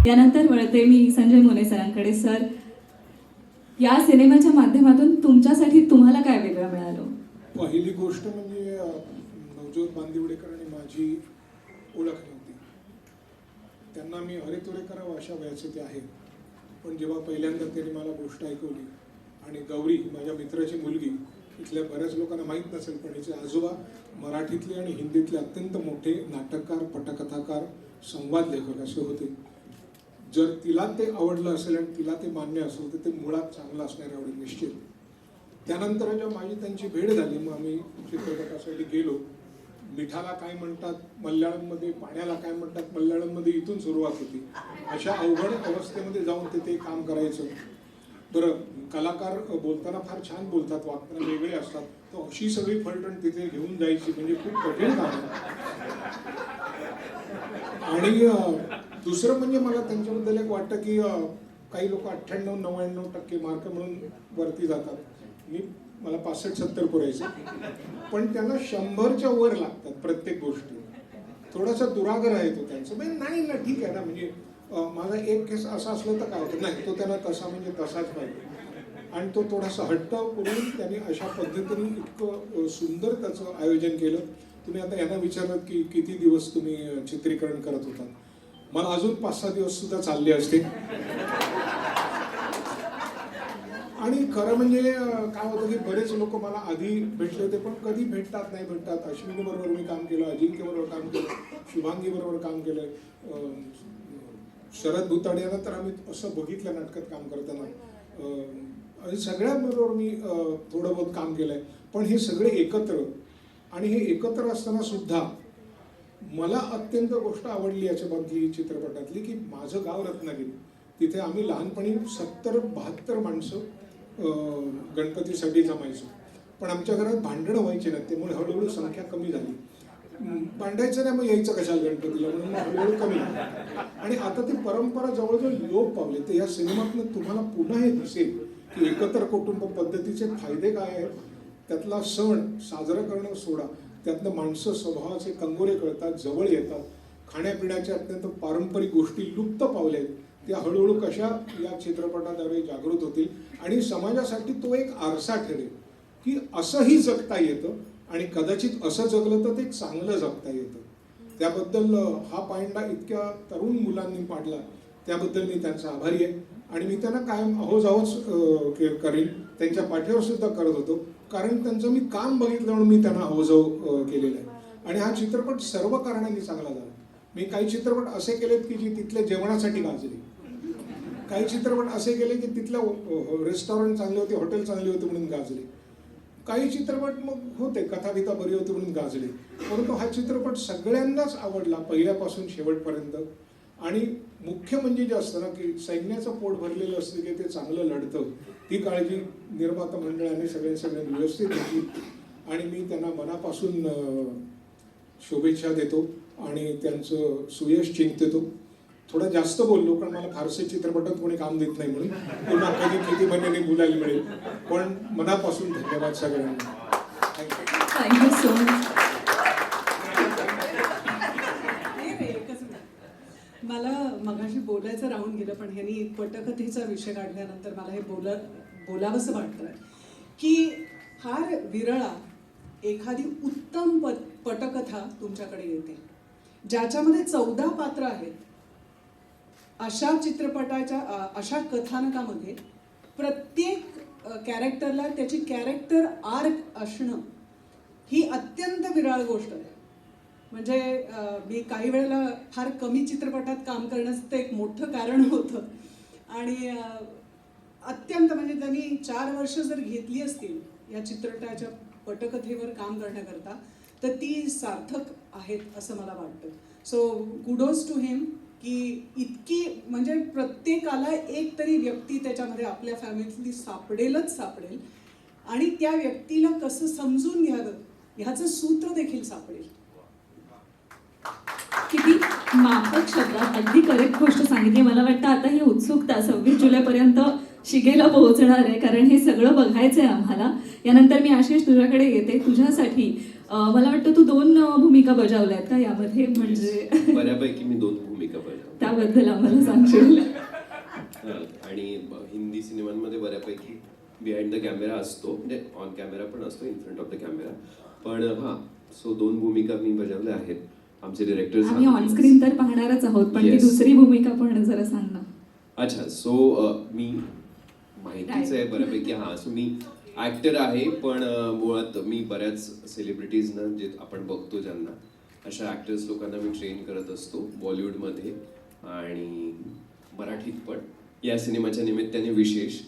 यानंतर वळते मी संजय मोने सरांकडे. सर, या सिनेमाच्या माध्यमातून तुमच्यासाठी तुम्हाला काय वेगळं मिळालं? पहिली गोष्ट म्हणजे नवजोत बांदिवडेकर आणि माझी ओळख नव्हती. त्यांना मी अरे तुरे करावं अशा वयाचे ते आहेत, पण जेव्हा पहिल्यांदा त्यांनी मला गोष्ट ऐकवली आणि गौरी माझ्या मित्राची मुलगी, इथल्या बऱ्याच लोकांना माहीत नसेल पण हिचे आजोबा मराठीतले आणि हिंदीतले अत्यंत मोठे नाटककार, पटकथाकार, संवाद लेखक असे होते. जर तिला ते आवडलं असेल आणि तिला ते मान्य असेल तर ते मुळात चांगलं असणार एवढे निश्चित. त्यानंतर जेव्हा माझी त्यांची भेट झाली, मग आम्ही चित्रपटासाठी गेलो. मिठाला काय म्हणतात मल्याळममध्ये, पाण्याला काय म्हणतात मल्याळममध्ये, इथून सुरुवात होती. अशा अवघड अवस्थेमध्ये जाऊन ते काम करायचं. बरं, कलाकार बोलताना फार छान बोलतात, वागताना वेगळे असतात, तर अशी सगळी फलटण तिथे घेऊन जायची म्हणजे खूप कठीण काम आहे. आणि दुसरं म्हणजे मला त्यांच्याबद्दल एक वाटतं की काही लोक 98-99% मार्क म्हणून वरती जातात. मला 65-70 पुरायचे, पण त्यांना 100च्या वर लागतात प्रत्येक गोष्टी. थोडासा दुराग्रह आहे तो त्यांचा. नाही ना, ठीक आहे ना, म्हणजे माझा एक केस असा असलं तर काय होतं, नाही तो त्यांना तसा म्हणजे तसाच पाहिजे. आणि तो थोडासा हट्ट करून त्यांनी अशा पद्धतीने इतकं सुंदर त्याचं आयोजन केलं. तुम्ही आता यांना विचारलं की किती दिवस तुम्ही चित्रीकरण करत होता, मला अजून 5-6 दिवस सुद्धा चालले असते. आणि खरं म्हणजे काय होतं की बरेच लोक मला आधी भेटले होते पण कधी भेटतात नाही भेटतात. अश्विनी बरोबर मी काम केलं, अजिंक्य बरोबर काम केलं, शुभांगी बरोबर काम केलं, शरद भुताडे यांना तर आम्ही असं बघितलं नाटकात काम करताना, आणि सगळ्यांबरोबर मी थोडं बहुत काम केलंय. पण हे सगळे एकत्र, आणि हे एकत्र असताना सुद्धा मला अत्यंत गोष्ट आवडली याच्यामधली चित्रपटातली की माझं गाव रत्नागिरी, तिथे आम्ही लहानपणी 70-72 माणसं गणपतीसाठी जमायचो. पण आमच्या घरात भांडणं व्हायचे नाही, त्यामुळे हळूहळू संख्या कमी झाली. भांडायचं नाही, मग यायचं कशाला गणपतीला, म्हणून मग हळूहळू कमी. आणि आता ती परंपरा जवळजवळ लोप पावली. तर या सिनेमातनं तुम्हाला पुन्हा हे दिसेल की एकत्र कुटुंब पद्धतीचे फायदे काय आहेत, त्यातला सण साजरा करणं सोडा, त्यातनं माणसं स्वभावाचे कंगोरे कळतात, जवळ येतात, खाण्यापिण्याच्या अत्यंत पारंपरिक गोष्टी लुप्त पावल्या आहेत, त्या हळूहळू कशा या चित्रपटाद्वारे जागृत होतील आणि समाजासाठी तो एक आरसा ठरेल की असंही जगता येतं आणि कदाचित असं जगलं तर ते चांगलं जगता येतं. त्याबद्दल हा पायंडा इतक्या तरुण मुलांनी पाडला, त्याबद्दल मी त्यांचा आभारी आहे. आणि मी त्यांना कायम अहोजावच करीन, त्यांच्या पाठीवर सुद्धा करत होतो, कारण त्यांचं मी काम बघितलं म्हणून मी त्यांना अहोजाव केलेलं आहे. आणि हा चित्रपट सर्व कारणांनी चांगला झाला. मी काही चित्रपट असे केलेत की जे तिथल्या जेवणासाठी गाजले, काही चित्रपट असे केले की तिथलं रेस्टॉरंट चांगले होते, हॉटेल चांगले होते म्हणून गाजले, काही चित्रपट मग होते कथाबिता बरी होती म्हणून गाजले. परंतु हा चित्रपट सगळ्यांनाच आवडला पहिल्यापासून शेवटपर्यंत. आणि मुख्य म्हणजे जे असतं ना की सैन्याचं पोट भरलेलं असतं की ते चांगलं लढतं, ती काळजी निर्माता मंडळाने सगळ्यांनी व्यवस्थित घेतली. आणि मी त्यांना मनापासून शुभेच्छा देतो आणि त्यांचं सुयश चिंततो. थोडं जास्त बोललो कारण मला फारसे चित्रपटात कोणी काम देत नाही म्हणून, पुन्हा कधी किती महिन्यांनी बोलायला मिळेल. पण मनापासून धन्यवाद सगळ्यांना. Thank you so much. मला मगाशी बोलायचं राहून गेलं, पण ह्यांनी पटकथेचा विषय काढल्यानंतर मला हे बोलावंसं वाटतं की फार विरळा एखादी उत्तम पटकथा तुमच्याकडे येते ज्याच्यामध्ये 14 पात्र आहेत. अशा चित्रपटाच्या अशा कथानकामध्ये प्रत्येक कॅरेक्टरला त्याची कॅरेक्टर आर्क असणं ही अत्यंत विरळ गोष्ट आहे. म्हणजे मी काही वेळेला फार कमी चित्रपटात काम करण्याचं ते एक मोठं कारण होतं. आणि अत्यंत म्हणजे त्यांनी 4 वर्ष जर घेतली असतील या चित्रपटाच्या पटकथेवर काम करण्याकरता तर ती सार्थक आहेत असं मला वाटतं. सो कुडोज टू हिम की इतकी म्हणजे प्रत्येकाला एक तरी व्यक्ती त्याच्यामध्ये आपल्या फॅमिलीतली सापडेलच सापडेल आणि त्या व्यक्तीला कसं समजून घ्यावं ह्याचं सूत्र देखील सापडेल. किती माफक शब्दात अगदी करेक्ट गोष्ट सांगितली. मला वाटतं आता ही उत्सुकता 26 जुलैपर्यंत शिगेला पोहोचणार आहे, कारण हे सगळं बघायचं आहे आम्हाला. यानंतर मी आशिष तुझ्याकडे येते. तुझ्यासाठी मला वाटतं तू 2 भूमिका बजावल्या आहेत का यामध्ये? म्हणजे बऱ्यापैकी मी 2 भूमिका बजावल्या. त्याबद्दल आम्हाला सांगशील? आणि हिंदी सिनेमांमध्ये बऱ्यापैकी बिहाइंड द कॅमेरा असतो, म्हणजे ऑन कॅमेरा पण असतो, in front of the camera. पण हां, सो 2 भूमिका मी बजावल्या आहेत. आमचे डिरेक्टर्स आम्ही ऑनस्क्रीन तर पाहणारच आहोत, पण ती Yes. दुसरी भूमिका पण जरा सांग ना. अच्छा, सो मी माहितीच आहे बऱ्यापैकी. हां, सो मी ऍक्टर आहे, पण मुळात मी बऱ्याच सेलिब्रिटीजना जे आपण बघतो ज्यांना, अशा ऍक्टर्स लोकांना मी ट्रेन करत असतो बॉलिवूडमध्ये आणि मराठीत पण, या सिनेमाच्या निमित्ताने विशेष.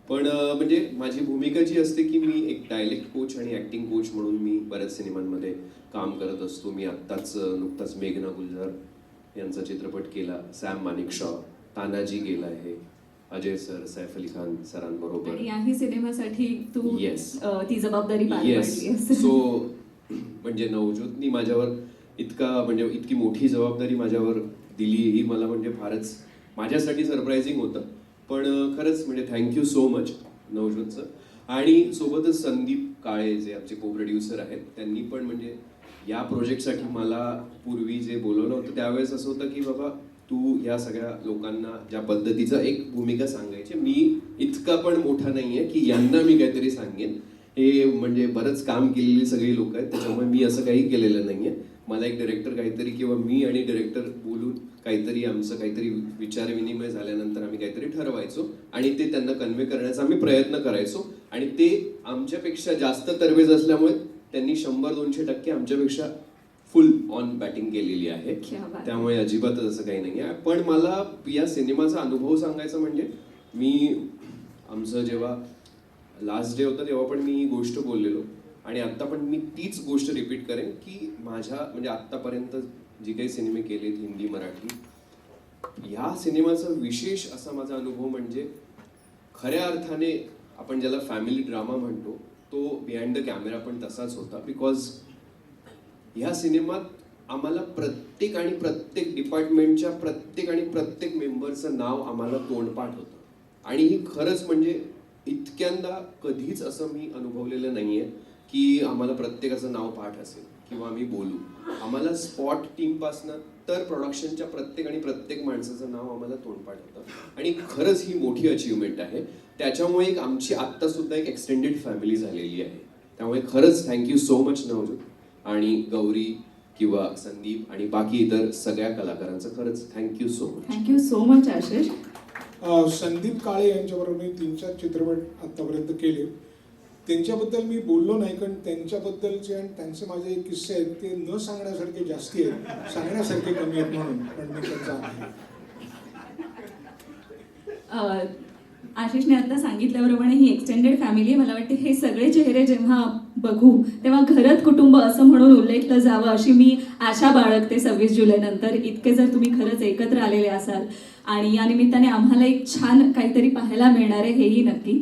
पण म्हणजे माझी भूमिका जी असते की मी एक डायलेक्ट कोच आणि ऍक्टिंग कोच म्हणून मी बऱ्याच सिनेमांमध्ये काम करत असतो. मी नुकताच मेघना गुलजार यांचा चित्रपट केला, सॅम मानेकशॉ, तानाजी गेला आहे, अजय सर, सैफ अली खान सरांबरोबर. आणि याही सिनेमासाठी तू Yes. ती जबाबदारी पार येस. पाडलीस. सो म्हणजे नवज्योतनी माझ्यावर इतकी मोठी जबाबदारी माझ्यावर दिली, ही मला म्हणजे फारच माझ्यासाठी सरप्रायझिंग होतं. पण खरंच म्हणजे थँक्यू सो मच नवज्योतचं. आणि सोबतच संदीप काळे जे आमचे को प्रोड्युसर आहेत, त्यांनी पण म्हणजे या प्रोजेक्टसाठी मला पूर्वी जे बोलवलं होतं त्यावेळेस असं होतं की बाबा तू या सगळ्या लोकांना ज्या पद्धतीचं एक भूमिका सांगायची, मी इतका पण मोठा नाहीये की यांना मी काहीतरी सांगेन. हे म्हणजे बरंच काम केलेली सगळी लोक आहेत, त्याच्यामुळे मी असं काही केलेलं नाहीये. मला एक डायरेक्टर काहीतरी किंवा मी आणि डायरेक्टर बोलून काहीतरी आमचं काहीतरी विचार विनिमय झाल्यानंतर आम्ही काहीतरी ठरवायचो आणि ते त्यांना कन्वे करण्याचा आम्ही प्रयत्न करायचो. आणि ते आमच्यापेक्षा जास्त तरवेज असल्यामुळे त्यांनी 100-200% आमच्यापेक्षा फुल ऑन बॅटिंग केलेली आहे. क्या बात. त्यामुळे अजिबातच असं काही नाही आहे. पण मला या सिनेमाचा अनुभव सांगायचा म्हणजे, मी आमचं जेव्हा लास्ट डे होतं तेव्हा पण मी ही गोष्ट बोललेलो आणि आत्ता पण मी तीच गोष्ट रिपीट करेन की माझ्या म्हणजे आत्तापर्यंत जी काही सिनेमे केलेत हिंदी मराठी, या सिनेमाचा विशेष असा माझा अनुभव म्हणजे खऱ्या अर्थाने आपण ज्याला फॅमिली ड्रामा म्हणतो, तो बिहाइंड द कॅमेरा पण तसाच होता. बिकॉज ह्या सिनेमात आम्हाला प्रत्येक डिपार्टमेंटच्या प्रत्येक मेंबरचं नाव आम्हाला तोंडपाठ होतं. आणि ही खरंच म्हणजे इतक्यांदा कधीच असं मी अनुभवलेलं नाहीये की आम्हाला प्रत्येकाचं नाव पाठ असेल किंवा आम्ही बोलू. आम्हाला स्पॉट टीमपासनं तर प्रोडक्शनच्या प्रत्येक माणसाचं नाव आम्हाला तोंडपाठ होतं. आणि खरंच ही मोठी अचीवमेंट आहे. त्याच्यामुळे एक आमची आत्ता सुद्धा एक एक्सटेंडेड फॅमिली झालेली आहे. त्यामुळे खरंच थँक्यू सो मच नवज्योत आणि गौरी किंवा संदीप आणि बाकी इतर सगळ्या कलाकारांचं खरंच thank you so much. Thank you so much Ashish. Sandeep Kale यांच्याबरोबर मी 3-4 चित्रपट आतापर्यंत केले. त्यांच्याबद्दल मी बोललो नाही, कारण त्यांच्याबद्दलचे आणि त्यांचे माझे किस्से आहेत ते न सांगण्यासारखे जास्ती आहेत, सांगण्यासारखे कमी आहेत म्हणून. पण मी त्यांचा आहे. आशिषने आता सांगितल्याप्रमाणे ही एक्सटेंडेड फॅमिली, मला वाटते हे सगळे चेहरे जेव्हा बघू तेव्हा घरत कुटुंब असं म्हणून उल्लेखलं जावं अशी मी आशा बाळगते 26 जुलै नंतर. इतके जर तुम्ही खरंच एकत्र आलेले असाल आणि या निमित्ताने आम्हाला एक छान काहीतरी पाहायला मिळणार आहे हेही नक्की.